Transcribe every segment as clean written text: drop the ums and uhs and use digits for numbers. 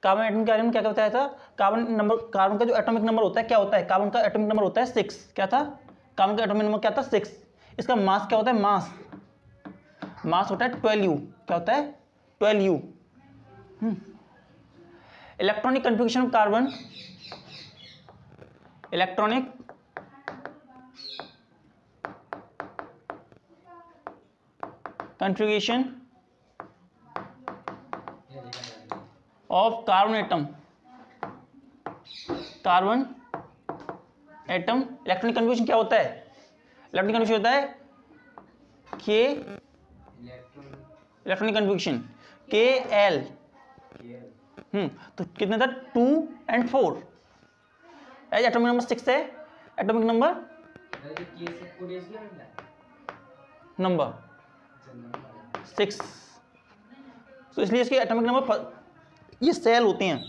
Carbon atom के बारे में क्या बताया था, कार्बन का जो एटॉमिक नंबर होता है क्या होता है, कार्बन का एटॉमिक नंबर होता है 6। क्या था, कार्बन का एटॉमिक नंबर क्या था 6। इसका मास क्या होता है, मास होता है 12U। क्या होता है 12U। Electronic configuration of carbon, electronic configuration of carbon atom, electronic configuration क्या होता है, इलेक्ट्रॉनिक कन्फिग्रेशन होता है के, इलेक्ट्रॉनिक कन्फिग्रेशन KL। तो कितने था 2 और 4। एज एटॉमिक नंबर 6 है, एटॉमिक नंबर नंबर 6। तो इसलिए इसके एटॉमिक नंबर, ये सेल होते हैं,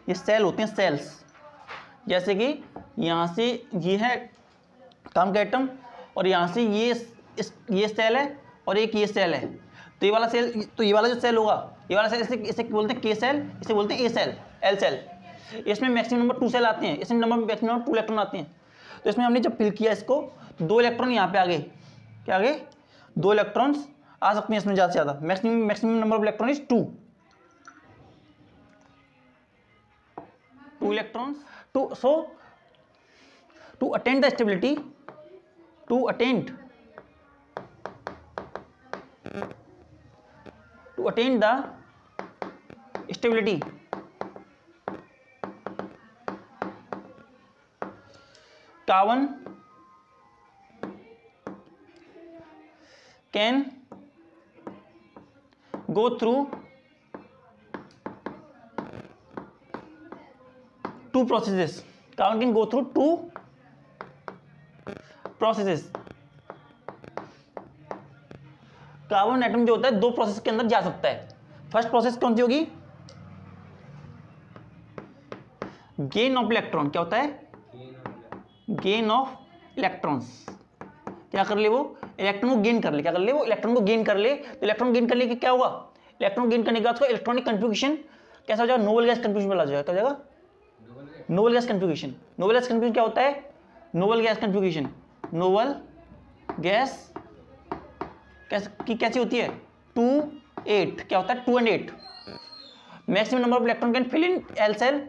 ये सेल होते हैं, सेल्स। जैसे कि यहाँ से ये है कार्बन का एटम और यहाँ से ये सेल है और एक ये सेल है। तो ये वाला सेल, तो ये वाला जो सेल होगा, ये वाला सेल इसे बोलते हैं के सेल, इसे बोलते हैं ए सेल, एल सेल। इसमें मैक्सिमम नंबर 2 सेल आते हैं, इसमें मैक्सिमम 2 इलेक्ट्रॉन आते हैं। तो इसमें हमने जब फिल किया इसको तो 2 इलेक्ट्रॉन यहाँ पे आ गए। क्या आ गए, 2 इलेक्ट्रॉन्स आ सकते हैं इसमें ज़्यादा से ज़्यादा। Maximum number of electron is 2 electrons. to attain the stability, to attain the stability, carbon can go through 2 processes. Carbon can go through 2 processes. Carbon atom जो होता है 2 प्रोसेस के अंदर जा सकता है। फर्स्ट प्रोसेस कौन सी होगी, गेन ऑफ इलेक्ट्रॉन। क्या होता है, गेन ऑफ इलेक्ट्रॉन्स। क्या कर ले वो, इलेक्ट्रॉन को गेन कर ले। क्या कर ले वो, इलेक्ट्रॉन को गेन कर ले। तो इलेक्ट्रॉन गेन कर ले कि क्या होगा, इलेक्ट्रॉन गेन करने के बाद उसका इलेक्ट्रॉनिक कन्फिग्रेशन कैसा हो जाएगा, नोबल गैस कन्फिग्रेशन वाला हो जाएगा। क्या हो जाएगा, noble gas configuration. Noble gas configuration क्या होता है, noble gas configuration, noble gas कैसी होती है 2 8। क्या होता है 2 और 8। Maximum number of electron can fill in L cell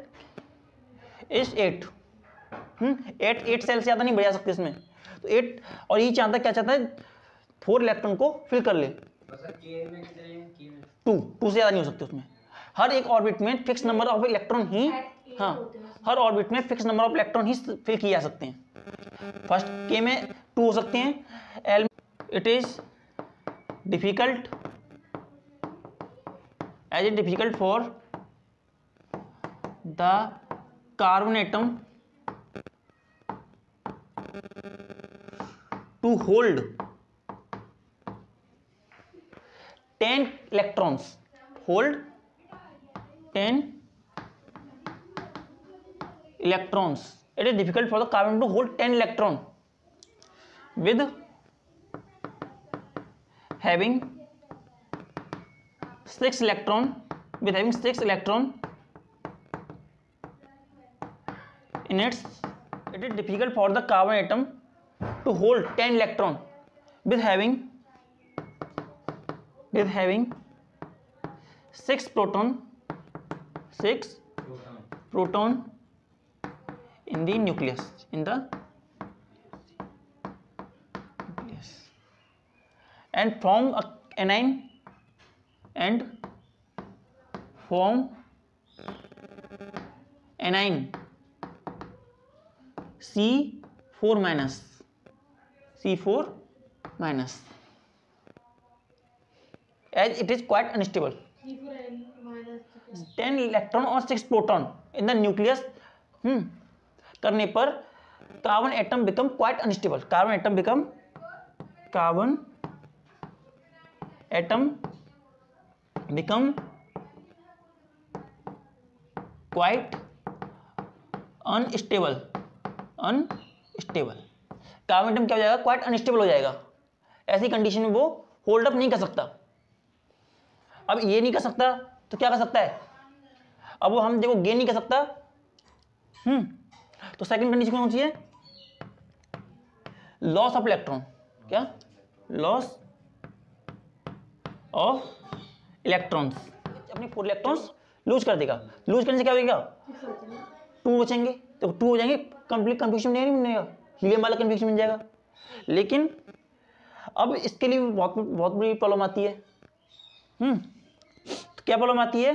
is 8। 8 cell से ज़्यादा नहीं बढ़ा सकते इसमें। तो 8 और ये चाहता है, क्या चाहता है 4 इलेक्ट्रॉन को फिल कर ले। 2 से ज़्यादा नहीं हो सकते उसमें। हर एक ऑर्बिट में फिक्स नंबर ऑफ इलेक्ट्रॉन ही, हाँ हर ऑर्बिट में फिक्स नंबर ऑफ इलेक्ट्रॉन ही फिल किए जा सकते हैं। फर्स्ट के में 2 हो सकते हैं, L it is difficult as it difficult for the carbon atom to hold 10 electrons, hold 10 electrons. It is difficult for the carbon to hold 10 electron with having 6 electron, with having 6 electron in its, it is difficult for the carbon atom to hold 10 electron with having 6 proton in the nucleus, and form a anion and form anion C4 minus as it is quite unstable. 10 electron और 6 proton in the nucleus करने पर carbon atom become quite unstable. Carbon atom become quite unstable. Carbon atom क्या हो जाएगा, quite unstable हो जाएगा। ऐसी condition में वो होल्ड अप नहीं कर सकता। अब ये नहीं कर सकता तो क्या कर सकता है, अब वो हम देखो गेन नहीं कर सकता। तो सेकंड कंडीशन कौन सी है? Loss of electron. क्या? Loss of electrons. अपने 4 इलेक्ट्रॉन्स लूज कर देगा। लूज करने से क्या होगा? 2 बचेंगे। तो 2 हो जाएंगे, कंप्लीट कन्फ्यूजन नहीं बनेगा, हीलियम वाला कन्फ्यूजन बन जाएगा। लेकिन अब इसके लिए बहुत बहुत बड़ी प्रॉब्लम आती है। तो क्या प्रॉब्लम आती है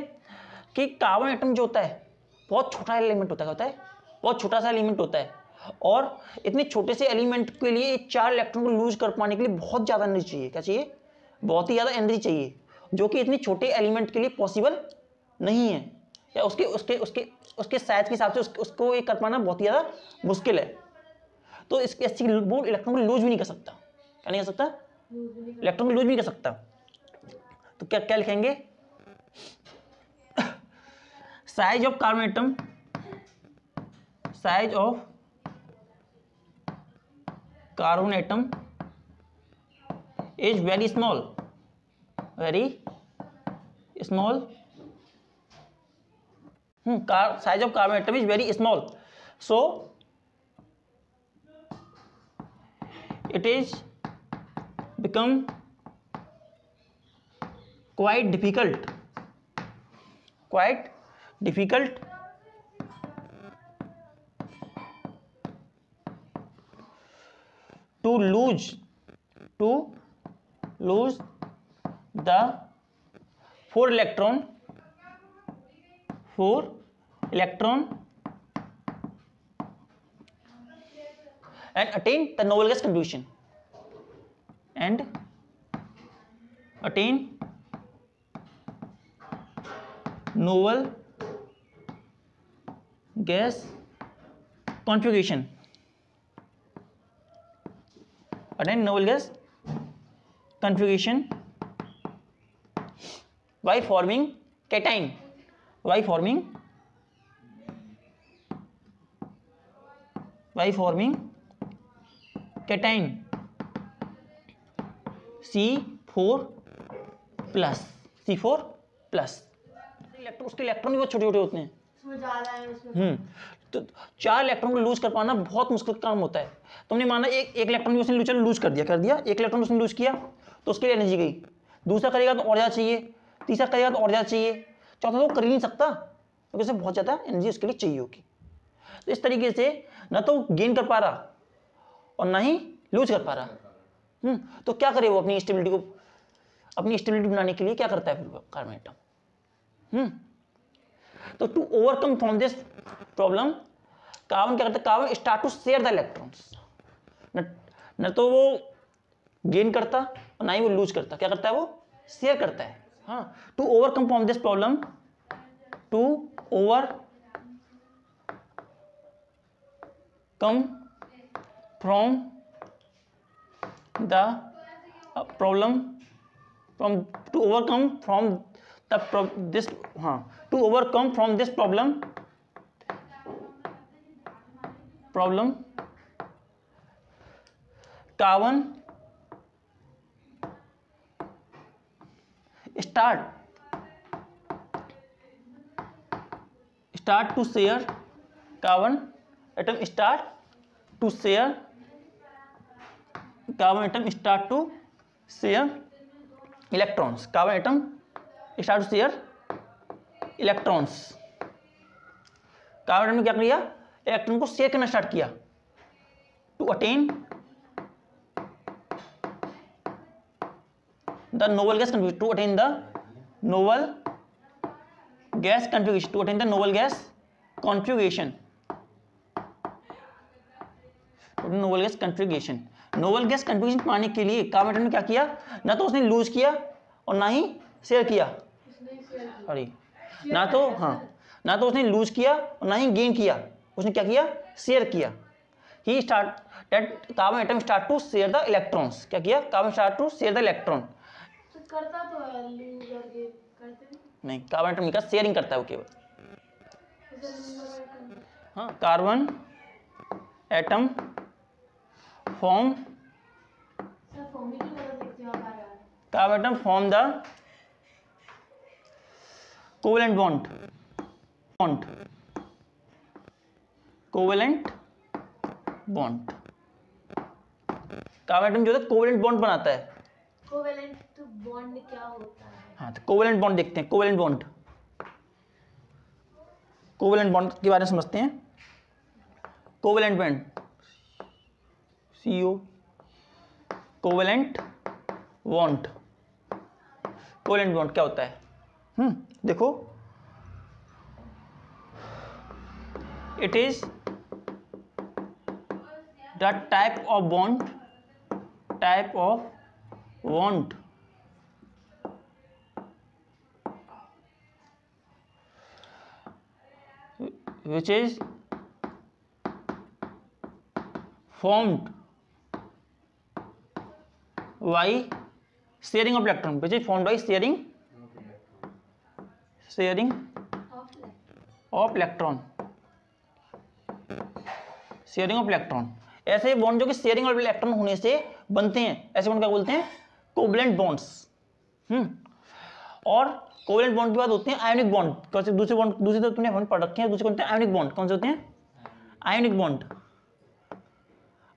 कि कार्बन एटम जो होता है बहुत छोटा एलिमेंट होता है। होता है बहुत छोटा सा एलिमेंट होता है, और इतने छोटे से एलिमेंट के लिए 4 इलेक्ट्रॉन को लूज कर पाने के लिए बहुत ज़्यादा एनर्जी चाहिए। क्या चाहिए? बहुत ही ज़्यादा एनर्जी चाहिए, जो कि इतने छोटे एलिमेंट के लिए पॉसिबल नहीं है। या उसके उसके उसके उसके साइज के हिसाब से उसको ये कर पाना बहुत ही ज़्यादा मुश्किल है। तो इसके वो इलेक्ट्रॉन को लूज भी नहीं कर सकता। क्या नहीं कर सकता? इलेक्ट्रॉन को लूज भी नहीं कर सकता। तो क्या क्या लिखेंगे? Size of carbon atom, size of carbon atom is very small, very small. Size of carbon atom is very small, so it is become quite difficult to lose the 4 electron and attain the noble gas contribution, and attain noble gas configuration, attain noble gas configuration by forming cation, by forming cation C4 plus. उसके electron भी बहुत छोटे छोटे होते हैं। तो 4 electron को loose कर पाना बहुत मुश्किल काम होता है। तुमने माना एक इलेक्ट्रॉन उसने लूज कर दिया, एक इलेक्ट्रॉन उसने लूज किया तो उसके लिए एनर्जी गई, दूसरा करेगा तो और ज़्यादा चाहिए, तीसरा करेगा तो और ज़्यादा चाहिए, चौथा तो कर ही नहीं सकता क्योंकि उसे बहुत ज़्यादा एनर्जी उसके लिए चाहिए होगी। तो इस तरीके से ना तो गेन कर पा रहा और ना ही लूज कर पा रहा। तो क्या करे वो अपनी स्टेबिलिटी बनाने के लिए क्या करता है फिर कार्बन एटम? तो to overcome from this problem carbon क्या करता है? Carbon start to share the electrons. न तो वो गेन करता और ना ही वो लूज करता। क्या करता है? वो शेयर करता है। हाँ, to overcome from this problem, to overcome from the problem to overcome from this problem carbon start to share, carbon atom start to share electrons. Carbon atom start to share electrons. Carbon atom ने क्या किया? Electron को share करना start किया to attain the noble gas configuration, to attain the noble gas noble gas confusion पाने के लिए carbon atom ने क्या किया? ना तो उसने लूज किया और ना ही शेयर किया। ना तो उसने लूज किया और ना ही गेन किया। उसने क्या किया? शेयर किया। Carbon atom start to share the electrons. क्या किया? Carbon start to share the electron. करता तो है, लूज और गेन करते नहीं। कार्बन एटम का शेयरिंग करता है वो केवल। हाँ, carbon atom form the covalent bond bond, covalent bond. Carbon atom जो है कोवेलेंट बॉन्ड बनाता है। कोवेलेंट बॉन्ड क्या होता है? हाँ, तो कोवेलेंट बॉन्ड देखते हैं। कोवेलेंट बॉन्ड, कोवेलेंट बॉन्ड के बारे में समझते हैं। Covalent bond, CO, covalent bond. Covalent bond क्या होता है? देखो, it is the type of bond which is formed by sharing of electron, which is formed by sharing of electron, sharing of electron. ऐसे बॉन्ड जो कि sharing of electron होने से बनते हैं, ऐसे बॉन्ड क्या बोलते हैं? Covalent bonds. और कोवलेंट बॉन्ड के बाद होते हैं आयोनिक बॉन्ड। कौन से? दूसरे बॉन्ड, दूसरे तो तुमने पढ़ रखे हैं, दूसरे कौन होते हैं? Ionic bond. कौन से होते हैं? Ionic bond.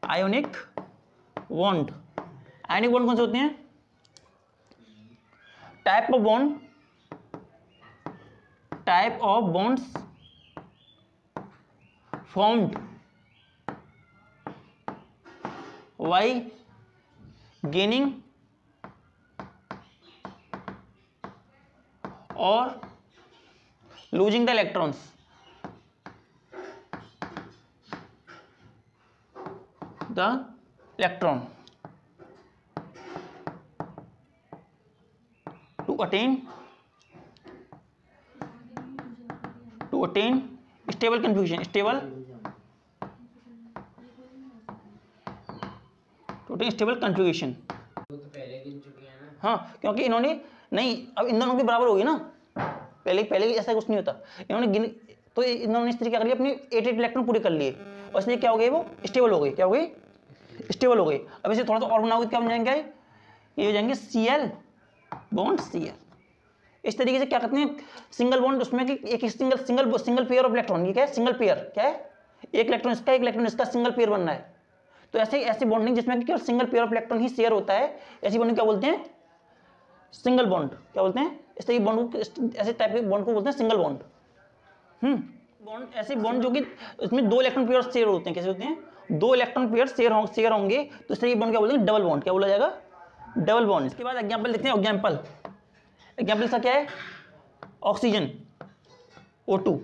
Ionic bond, ionic bond कौन से होते हैं? Type of bonds formed by gaining or losing the electrons, to attain stable confusion, stable कंफ्यूगेशन। वो तो पहले गिन चुके हैं ना। हाँ, क्योंकि इन्होंने नहीं, अब इन दोनों के बराबर होगी ना। पहले ऐसा कुछ नहीं होता। इन्होंने तो इन्होंने इस तरीके क्या कर लिया, अपनी 8 इलेक्ट्रॉन पूरे कर लिए और इसलिए क्या हो गए? वो स्टेबल हो गए। क्या हो गए? स्टेबल हो गए। अब इसे थोड़ा सा और बनाओगे, क्या बन जाएंगे? ये हो जाएंगे Cl बॉन्ड Cl। इस तरीके से क्या करते हैं? सिंगल बॉन्ड, उसमें कि एक सिंगल पेयर ऑफ इलेक्ट्रॉन। ये क्या है? Single pair. क्या है? एक इलेक्ट्रॉन इसका, एक इलेक्ट्रॉन इसका, सिंगल पेयर बनना है। तो ऐसी बॉन्डिंग जिसमें केवल single pair of electron he share होता है, ऐसी बॉन्डिंग क्या बोलते हैं? Single bond. क्या बोलते हैं? इस तरह की बॉन्ड को, ऐसे टाइप के बॉन्ड को बोलते हैं सिंगल बॉन्ड। बॉन्ड, ऐसे बॉन्ड जो कि इसमें 2 इलेक्ट्रॉन पेयर शेयर होते हैं। कैसे होते हैं? 2 इलेक्ट्रॉन पेयर शेयर होंगे, तो इस तरह की बॉन्ड क्या बोलते हैं? Double bond. क्या बोला जाएगा? Double bond. इसके बाद एग्जाम्पल देखते हैं। एग्जाम्पल का क्या है? Oxygen, O2।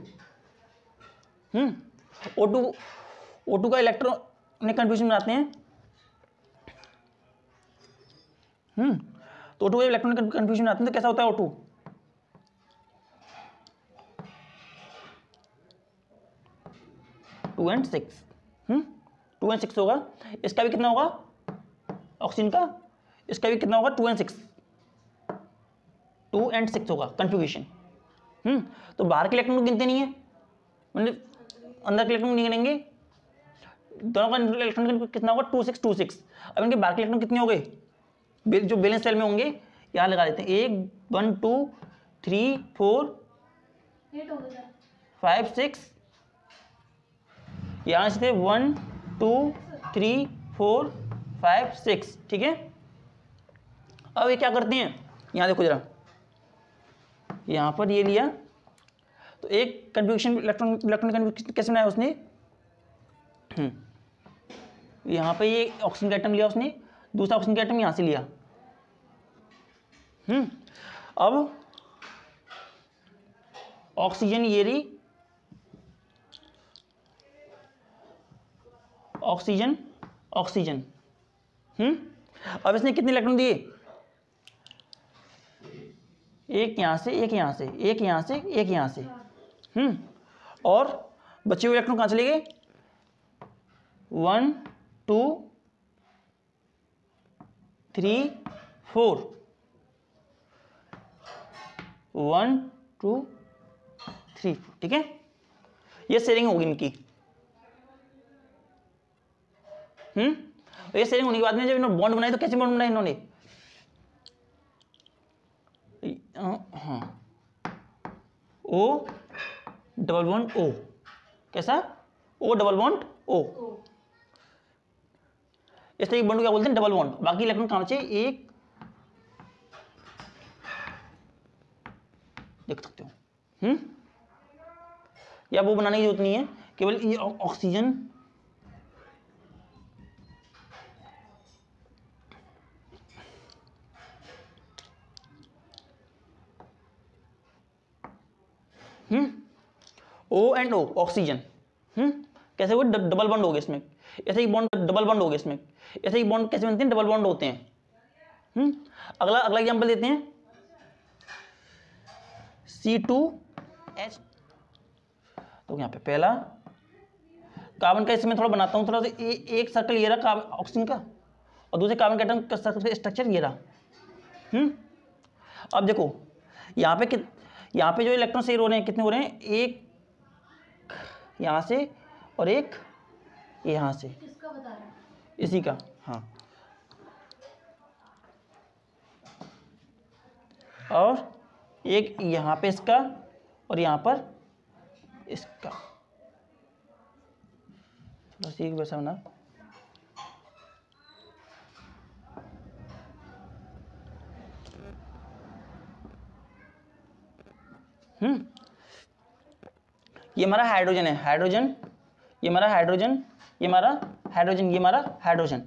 O2 का इलेक्ट्रॉन कंफ्यूजन बनाते हैं। तो O2 का इलेक्ट्रॉन कंफ्यूजन बनाते हैं, तो कैसा होता है O2? 2 and 6। 2 and 6 होगा। इसका भी कितना होगा? ऑक्सीजन का, इसका भी कितना होगा? 2 and 6 होगा कंफ्यूगेशन। तो बाहर के इलेक्ट्रॉन को गिनते नहीं है, मतलब अंदर के इलेक्ट्रॉन नहीं गिनेंगे। दोनों का इलेक्ट्रॉन कितना होगा? 2 6 2 6। अब इनके बाहर के इलेक्ट्रॉन कितने हो गए? जो बैलेंस सेल में होंगे, यहाँ लगा देते हैं। 1 1 2 3 4 5 6। यहाँ से 1 2 3 4 5 6। ठीक है। अब ये क्या करते हैं? यहाँ देखो जरा, यहाँ पर ये लिया, तो एक कंफ्यूगेशन इलेक्ट्रॉन कंफ्यूगेशन कैसे बनाया उसने? यहाँ पे ये ऑक्सीजन का एटम लिया उसने, दूसरा ऑक्सीजन का एटम यहाँ से लिया। अब ऑक्सीजन ये रही, ऑक्सीजन। अब इसने कितने इलेक्ट्रॉन दिए? एक यहाँ से, एक यहाँ से, एक यहाँ से, एक यहाँ से। और बचे हुए इलेक्ट्रॉन कहाँ चले गए? 1 2 3 4। 1 2 3। ठीक है, ये शेयरिंग होगी इनकी। ये शेयरिंग होने के बाद में जब इन्होंने बॉन्ड बनाए, तो कैसे बॉन्ड बनाए इन्होंने? हाँ, O डबल बॉन्ड O, कैसा O डबल बॉन्ड O। इस तरह के बॉन्ड को क्या बोलते हैं? Double bond. बाकी इलेक्ट्रॉन कहाँ चाहिए? एक, देख सकते हो। या वो बनाने की जरूरत नहीं है, केवल ये oxygen O and O, oxygen. कैसे हुए? डबल बॉन्ड हो गया इसमें। ऐसे ही बॉन्ड डबल बॉन्ड हो गया इसमें। ऐसे ही बॉन्ड कैसे बनते हैं? डबल बॉन्ड होते हैं। अगला एग्जांपल देते हैं, C2H। तो यहाँ पे पहला कार्बन का, इसमें थोड़ा बनाता हूँ थोड़ा सा। एक सर्कल ये रहा ऑक्सीजन का, और दूसरे कार्बन के एटम का सर्कल स्ट्रक्चर ये रहा। अब देखो यहाँ पे जो इलेक्ट्रॉन शेयर हो रहे हैं, कितने हो रहे हैं? एक यहाँ से और एक यहाँ से। किसका बता रहा है? इसी का, हाँ। और एक यहाँ पे इसका और यहाँ पर इसका। बस एक वैसा बना। ये हमारा हाइड्रोजन है, हाइड्रोजन। ये हमारा हाइड्रोजन, ये हमारा हाइड्रोजन, ये हमारा हाइड्रोजन।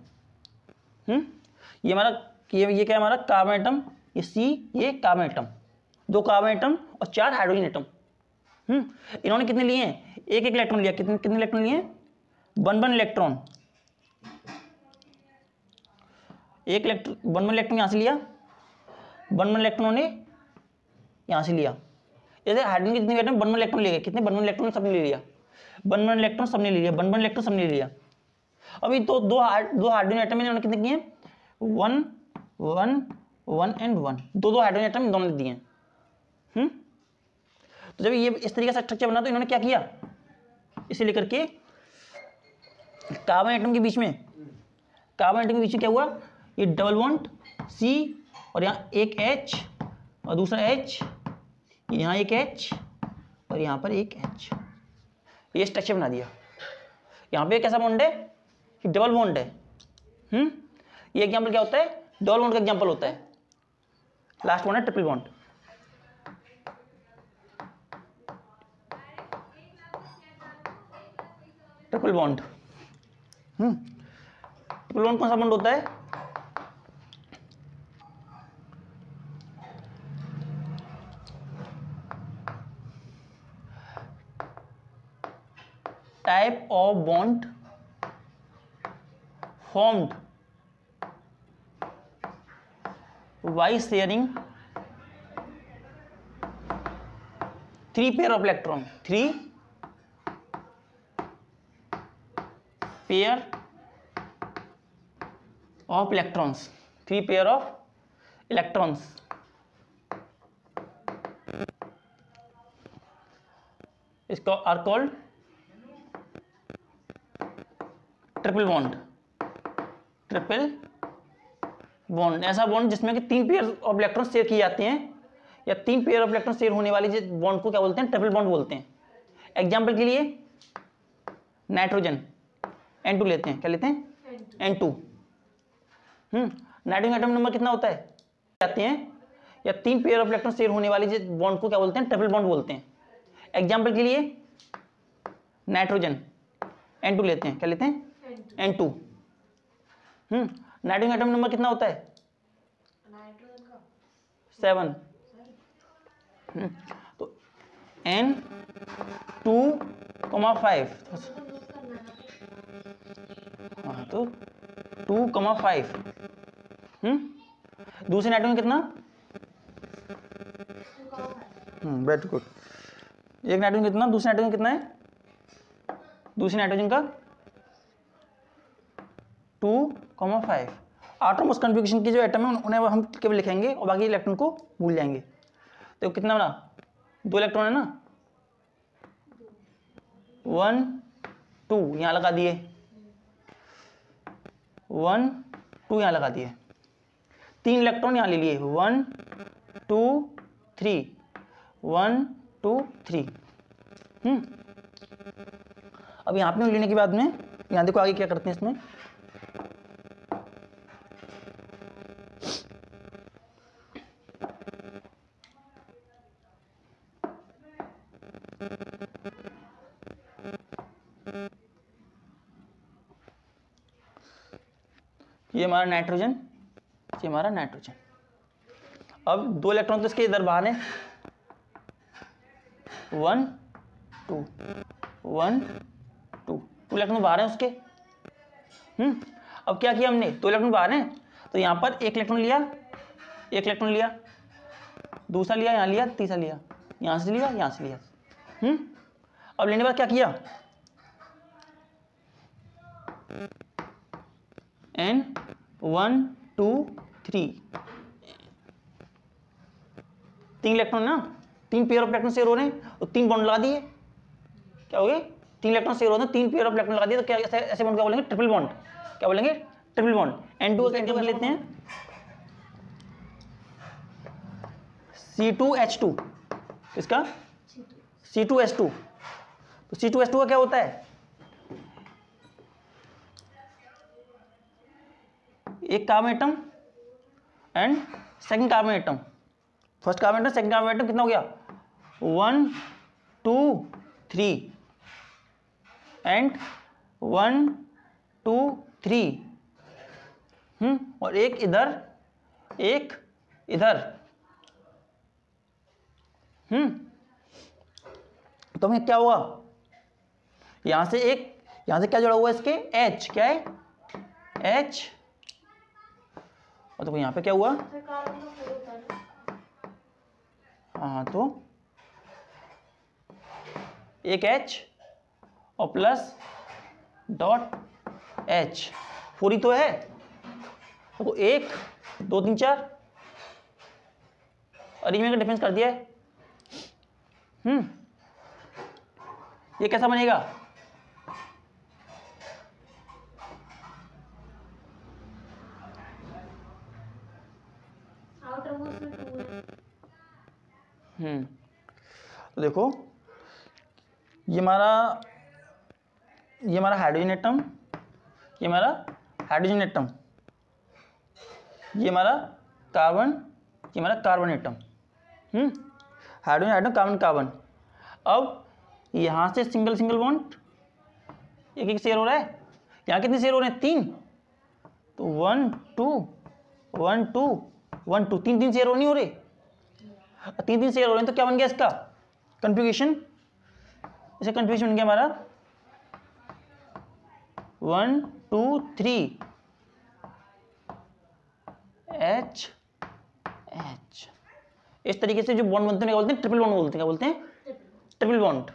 ये हमारा ये क्या है? हमारा कार्बन एटम। ये C, ये कार्बन एटम। 2 कार्बन एटम और 4 हाइड्रोजन एटम। इन्होंने कितने लिए हैं? एक इलेक्ट्रॉन लिया। कितने इलेक्ट्रॉन लिए? 1 इलेक्ट्रॉन। एक इलेक्ट्रॉन 1 इलेक्ट्रॉन यहाँ से लिया, 1 इलेक्ट्रॉन ने यहाँ से लिया। जैसे हाइड्रोजन के जितने एटम 1 इलेक्ट्रॉन ले गए। कितने? 1 इलेक्ट्रॉन सबने ले लिया। 1 इलेक्ट्रॉन सबने ले लिया। 1 इलेक्ट्रॉन सबने ले लिया। अभी तो दो हाइड्रोजन एटम इन्होंने कितने किए? 1 1 1 एंड 1। 2 हाइड्रोजन एटम दोनों ने दिए हैं। तो जब ये इस तरीके से स्ट्रक्चर बना, तो इन्होंने क्या किया? इसे लेकर के कार्बन एटम के बीच में क्या हुआ? ये डबल बॉन्ड C, और यहाँ एक H और दूसरा H, यहाँ एक H और यहाँ पर एक H। ये स्ट्रक्चर बना दिया। यहाँ पे कैसा बॉन्ड है? डबल बॉन्ड है। ये एग्जांपल क्या होता है? डबल बॉन्ड का एग्जांपल होता है। लास्ट बॉन्ड है ट्रिपल बॉन्ड। ट्रिपल बॉन्ड कौन सा बॉन्ड होता है? Type of bond formed by sharing 3 pair of electron, 3 pair of electrons, 3 pair of electrons. इसको are called triple bond. Triple bond ऐसा बॉन्ड जिसमें कि 3 पेयर ऑफ इलेक्ट्रॉन शेयर किए जाते हैं, या 3 पेयर ऑफ इलेक्ट्रॉन शेयर होने वाली बॉन्ड को क्या बोलते हैं? ट्रिपल बॉन्ड बोलते हैं। एग्जांपल के लिए नाइट्रोजन N2 लेते हैं। क्या लेते हैं? N2। नाइट्रोजन एटम नंबर कितना होता है? जाते हैं, या 3 पेयर ऑफ इलेक्ट्रॉन शेयर होने वाली बॉन्ड को क्या बोलते हैं? ट्रिपल बॉन्ड बोलते हैं। एग्जांपल के लिए नाइट्रोजन N2 लेते हैं। क्या लेते हैं? N2। नाइट्रोजन एटम नंबर कितना होता है? नाइट्रोजन का 7। तो N2,5। हाँ, तो 2,5। दूसरे नाइट्रोजन कितना? Very good. एक नाइट्रोजन कितना? दूसरे नाइट्रोजन कितना है? दूसरे नाइट्रोजन का 2,5। एटॉमस कॉन्फ़िगरेशन की जो एटम है उन्हें हम केवल लिखेंगे और बाकी इलेक्ट्रॉन को भूल जाएंगे। तो कितना बना? 2 इलेक्ट्रॉन है ना। 1 2 यहाँ लगा दिए, 1 2 यहाँ लगा दिए। 3 इलेक्ट्रॉन यहाँ ले लिए, 1 2 3, 1 2 3। अब यहाँ पे लेने के बाद में यहाँ देखो आगे क्या करते हैं इसमें, ये हमारा नाइट्रोजन, ये हमारा नाइट्रोजन। अब 2 इलेक्ट्रॉन तो इसके इधर बाहर हैं, 1 2 1 2 इलेक्ट्रॉन बाहर हैं उसके। अब क्या किया हमने, 2 इलेक्ट्रॉन बाहर हैं तो यहाँ पर 1 इलेक्ट्रॉन लिया, 1 इलेक्ट्रॉन लिया, दूसरा लिया, यहाँ लिया, तीसरा लिया, यहाँ से लिया, यहाँ से लिया। अब लेने के बाद क्या किया, N 1 2 3 3 इलेक्ट्रॉन ना, 3 पेयर ऑफ इलेक्ट्रॉन शेयर हो रहे हैं तो 3 बॉन्ड लगा दिए। क्या हो गए, 3 इलेक्ट्रॉन शेयर हो रहे हैं, 3 पेयर ऑफ इलेक्ट्रॉन लगा दिए तो क्या ऐसे बॉन्ड क्या बोलेंगे, ट्रिपल बॉन्ड। क्या बोलेंगे, ट्रिपल बॉन्ड। N2 का एग्जांपल लेते हैं, C2H2, इसका C2H2। तो C2H2 का क्या होता है, एक carbon atom and second carbon atom, first carbon atom second carbon atom कितना हो गया, 1 2 3 एंड 1 2 3, और एक इधर एक इधर। तो हमें क्या हुआ, यहां से क्या जुड़ा हुआ है इसके, H, क्या है H, और तो यहाँ पे क्या हुआ, फिर कार्बन का 4 होता है ना। हाँ तो एक H और प्लस डॉट H, 4 ही तो है, तो 1 2 3 4 अरेंजमेंट का डिफरेंस कर दिया है। ये कैसा बनेगा, आउटर मोस्ट में 2 है। तो देखो ये हमारा हाइड्रोजन एटम, ये हमारा हाइड्रोजन एटम, ये हमारा कार्बन, ये हमारा carbon atom. Hydrogen atom, carbon carbon. अब यहाँ से सिंगल सिंगल बॉन्ड एक एक शेयर हो रहा है, यहाँ कितने शेयर हो रहे हैं, 3, तो 1 2 1 2 1 2, 3 3 शेयर नहीं हो रहे, 3 3 शेयर हो रहे हैं तो क्या बन गया इसका कन्फिगरेशन, इसे कन्फिगरेशन बन गया हमारा 1 2 3 H H। इस तरीके से जो बॉन्ड बनते हैं क्या बोलते हैं, ट्रिपल बॉन्ड बोलते हैं, क्या बोलते हैं, ट्रिपल बॉन्ड।